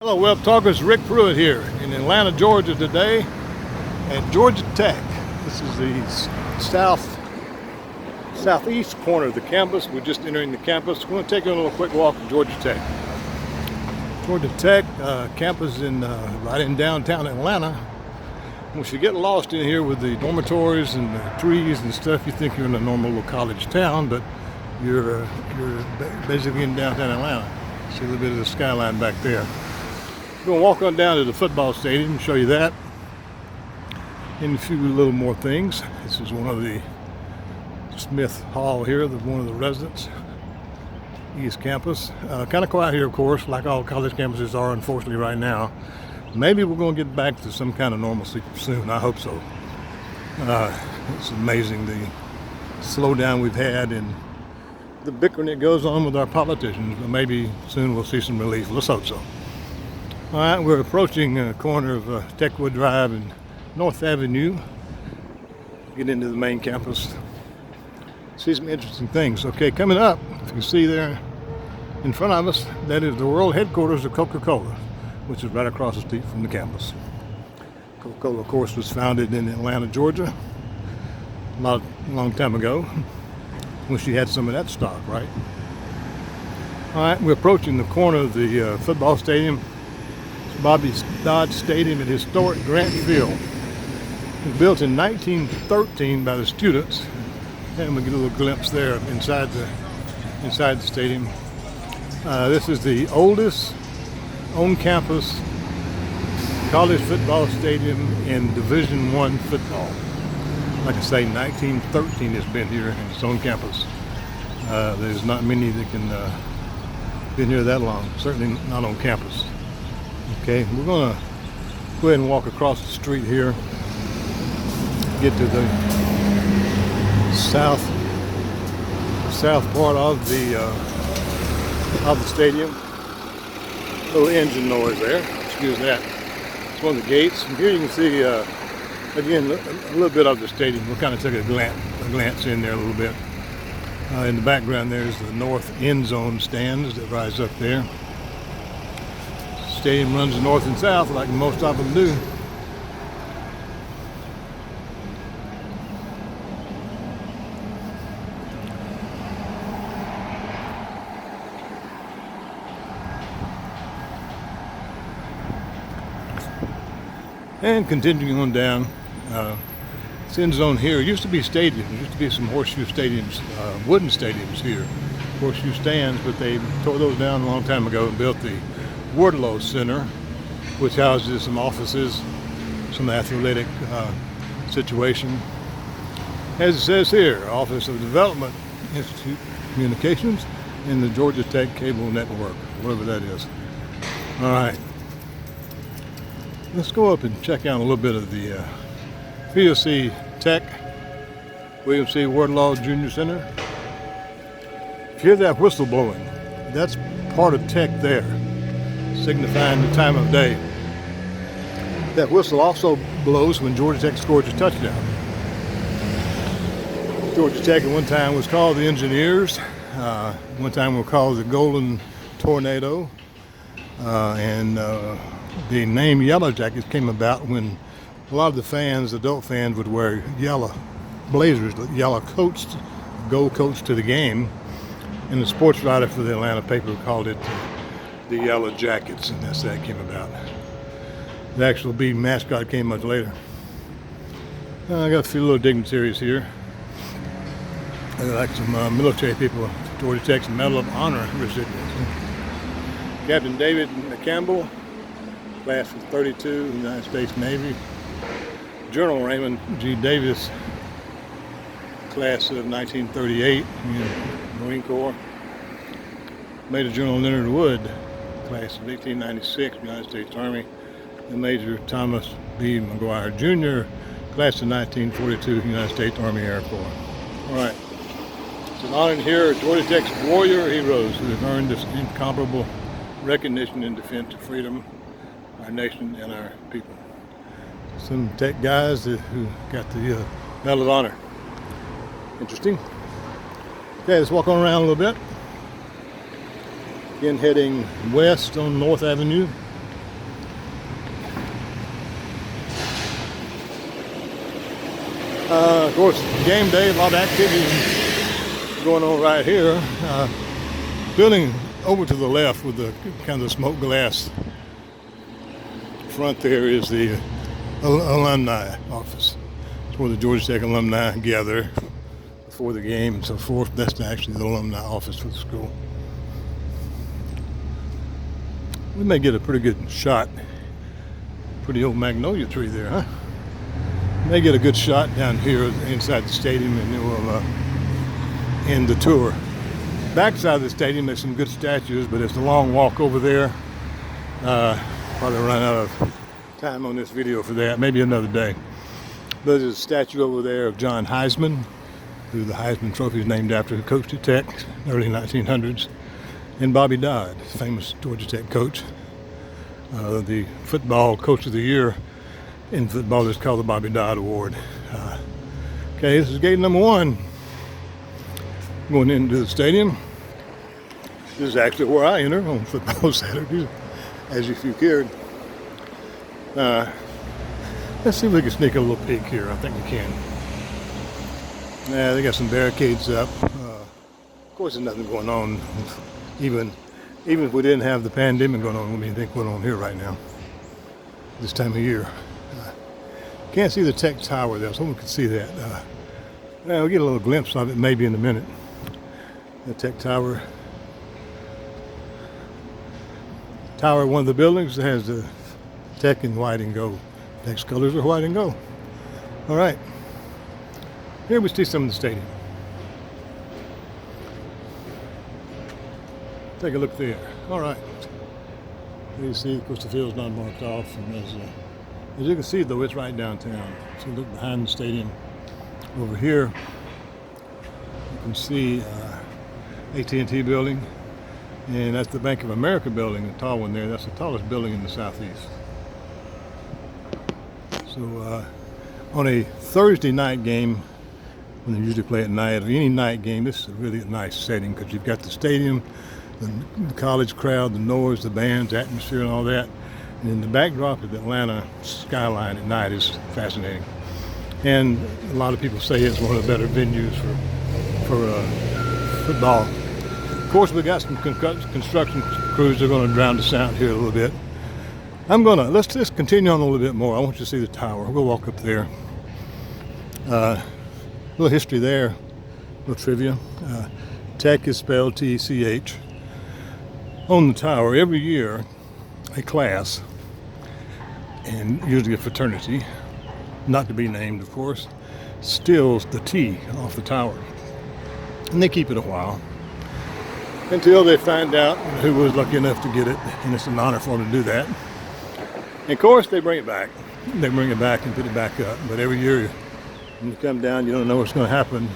Hello, Web Talkers. Rick Pruitt here in Atlanta, Georgia today at Georgia Tech. This is the southeast corner of the campus. We're just entering the campus. We're going to take you on a little quick walk to Georgia Tech. Georgia Tech campus right in downtown Atlanta. Once you get lost in here with the dormitories and the trees and stuff, you think you're in a normal little college town, but you're basically in downtown Atlanta. See a little bit of the skyline back there. We're going to walk on down to the football stadium and show you that. And a few little more things. This is one of the Smith Hall here, one of the residents, East Campus. Kind of quiet here, of course, like all college campuses are, unfortunately, right now. Maybe we're going to get back to some kind of normalcy soon. I hope so. It's amazing the slowdown we've had and the bickering that goes on with our politicians. But maybe soon we'll see some relief. Let's hope so. All right, we're approaching the corner of Techwood Drive and North Avenue. Get into the main campus. See some interesting things. Okay, coming up, if you see there in front of us, that is the world headquarters of Coca-Cola, which is right across the street from the campus. Coca-Cola, of course, was founded in Atlanta, Georgia, a long time ago, when she had some of that stock, right? All right, we're approaching the corner of the football stadium. Dodd Stadium at historic Grant Field. It was built in 1913 by the students, and we get a little glimpse there inside the stadium. This is the oldest on-campus college football stadium in Division I football. Like I say, 1913 has been here and it's on campus. There's not many that can been here that long. Certainly not on campus. Okay, we're going to go ahead and walk across the street here, get to the south part of the stadium. A little engine noise there, excuse that. It's one of the gates. From here you can see, again, a little bit of the stadium. We'll kind of take a glance in there a little bit. In the background there's the north end zone stands that rise up there. Stadium runs north and south like most of them do. And continuing on down, this end zone here used to be stadiums. There used to be some horseshoe stadiums, wooden stadiums here, horseshoe stands, but they tore those down a long time ago and built the Wardlow Center, which houses some offices, some athletic situation. As it says here, Office of Development Institute Communications in the Georgia Tech Cable Network, whatever that is. All right, let's go up and check out a little bit of the POC Tech, William C. Wardlaw Jr. Center. If you hear that whistle blowing, that's part of Tech there, signifying the time of day. That whistle also blows when Georgia Tech scores a touchdown. Georgia Tech at one time was called the Engineers. One time we were called the Golden Tornado. And the name Yellow Jackets came about when a lot of the fans, adult fans, would wear yellow blazers, yellow coats, gold coats to the game. And the sports writer for the Atlanta paper called it the Yellow Jackets, and that's how it came about. The actual B mascot came much later. I got a few little dignitaries here. I like some military people. Georgia Tech's Medal of Honor recipients. Captain David Campbell, class of 32, United States Navy. General Raymond G. Davis, class of 1938, Marine Corps. Major General Leonard Wood, class of 1896, United States Army. And Major Thomas B. McGuire Jr., class of 1942, United States Army Air Corps. All right. It's an honor here, Georgia Tech's warrior heroes who have earned this incomparable recognition in defense of freedom, our nation, and our people. Some Tech guys who got the Medal of Honor. Interesting. Okay, let's walk on around a little bit. Again, heading west on North Avenue Of course, game day, a lot of activity going on right here. Building over to the left with the kind of smoke glass front there is the alumni office. It's where the Georgia Tech alumni gather before the game and so forth. That's actually the alumni office for the school. We may get a pretty good shot. Pretty old magnolia tree there, huh? May get a good shot down here inside the stadium, and then we'll end the tour. Backside of the stadium, there's some good statues, but it's a long walk over there. Probably run out of time on this video for that. Maybe another day. But there's a statue over there of John Heisman, who the Heisman Trophy is named after, who coached at Tech in the early 1900s, and Bobby Dodd, famous Georgia Tech coach. The football coach of the year in football is called the Bobby Dodd Award. Okay, this is gate number 1. Going into the stadium. This is actually where I enter on football Saturdays, as if you cared. Let's see if we can sneak a little peek here. I think we can. Yeah, they got some barricades up. Of course, there's nothing going on. Even if we didn't have the pandemic going on, what do you think going on here right now? This time of year. Can't see the Tech Tower there, so we can see that. We'll get a little glimpse of it maybe in a minute. The Tech Tower. Tower, one of the buildings that has the Tech in white and gold. Tech's colors are white and gold. All right. Here we see some of the stadium. Take a look there. All right. You see, of course, the field's not marked off, and as you can see, though, it's right downtown. So look behind the stadium. Over here, you can see AT&T building, and that's the Bank of America building, the tall one there. That's the tallest building in the southeast. So on a Thursday night game, when they usually play at night, or any night game, this is really a nice setting because you've got the stadium, the college crowd, the noise, the bands, atmosphere, and all that. And then the backdrop of the Atlanta skyline at night is fascinating. And a lot of people say it's one of the better venues for football. Of course, we got some construction crews that are going to drown the sound here a little bit. Let's just continue on a little bit more. I want you to see the tower. We'll walk up there. A little history there, a little trivia. Tech is spelled T-E-C-H. On the tower, every year, a class, and usually a fraternity, not to be named, of course, steals the T off the tower. And they keep it a while until they find out who was lucky enough to get it, and it's an honor for them to do that. And of course, they bring it back. They bring it back and put it back up. But every year, when you come down, you don't know what's going to happen.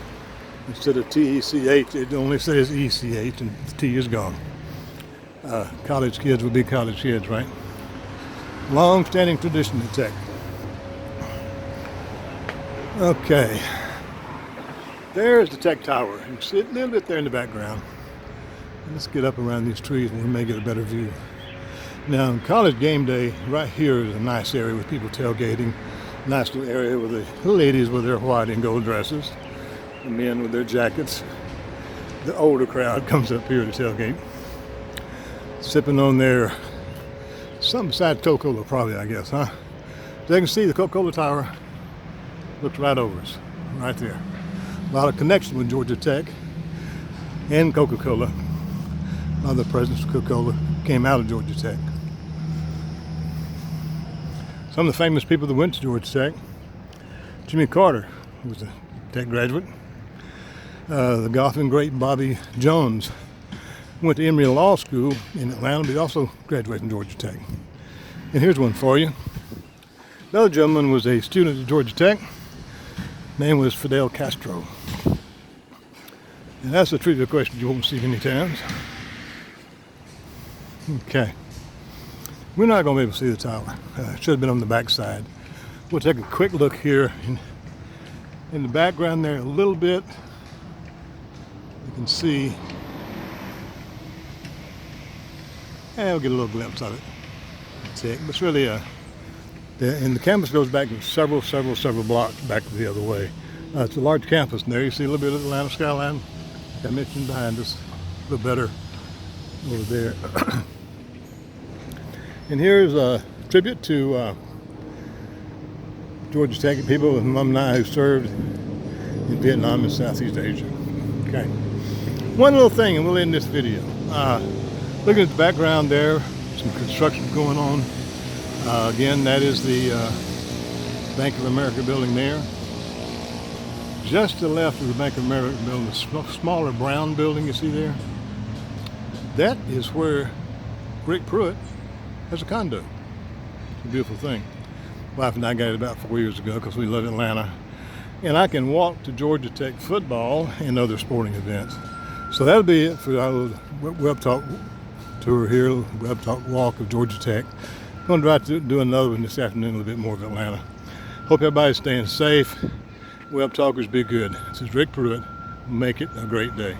Instead of T-E-C-H, it only says E-C-H, and the T is gone. College kids will be college kids, right? Long-standing tradition at Tech. Okay. There's the Tech Tower. You can see it a little bit there in the background. Let's get up around these trees and we may get a better view. Now, on college game day, right here is a nice area with people tailgating. Nice little area with the ladies with their white and gold dresses. The men with their jackets. The older crowd comes up here to tailgate. Sipping on their, something besides Coca-Cola probably, I guess, huh? So you can see the Coca-Cola Tower looks right over us, right there. A lot of connection with Georgia Tech and Coca-Cola. A lot of the presidents of Coca-Cola came out of Georgia Tech. Some of the famous people that went to Georgia Tech, Jimmy Carter was a Tech graduate. The golfing great Bobby Jones went to Emory Law School in Atlanta, but he also graduated from Georgia Tech. And here's one for you. Another gentleman was a student at Georgia Tech. Name was Fidel Castro. And that's a trivia question you won't see many times. Okay. We're not going to be able to see the tower. Should have been on the back side. We'll take a quick look here. In the background there a little bit, you can see, and we'll get a little glimpse of it. But it's really And the campus goes back several blocks back the other way. It's a large campus, and there you see a little bit of the Atlanta skyline. I mentioned behind us, a little better over there. And here's a tribute to Georgia Tech people, alumni who served in Vietnam and Southeast Asia. Okay. One little thing, and we'll end this video. Looking at the background there, some construction going on. Again, that is the Bank of America building there. Just to the left of the Bank of America building, the smaller brown building you see there, that is where Rick Pruitt has a condo. It's a beautiful thing. Wife and I got it about 4 years ago because we live in Atlanta. And I can walk to Georgia Tech football and other sporting events. So that'll be it for our Web Talk tour here, Web Talk walk of Georgia Tech. I'm going to try to do another one this afternoon, a little bit more of Atlanta. Hope everybody's staying safe. Web Talkers, be good. This is Rick Pruitt. Make it a great day.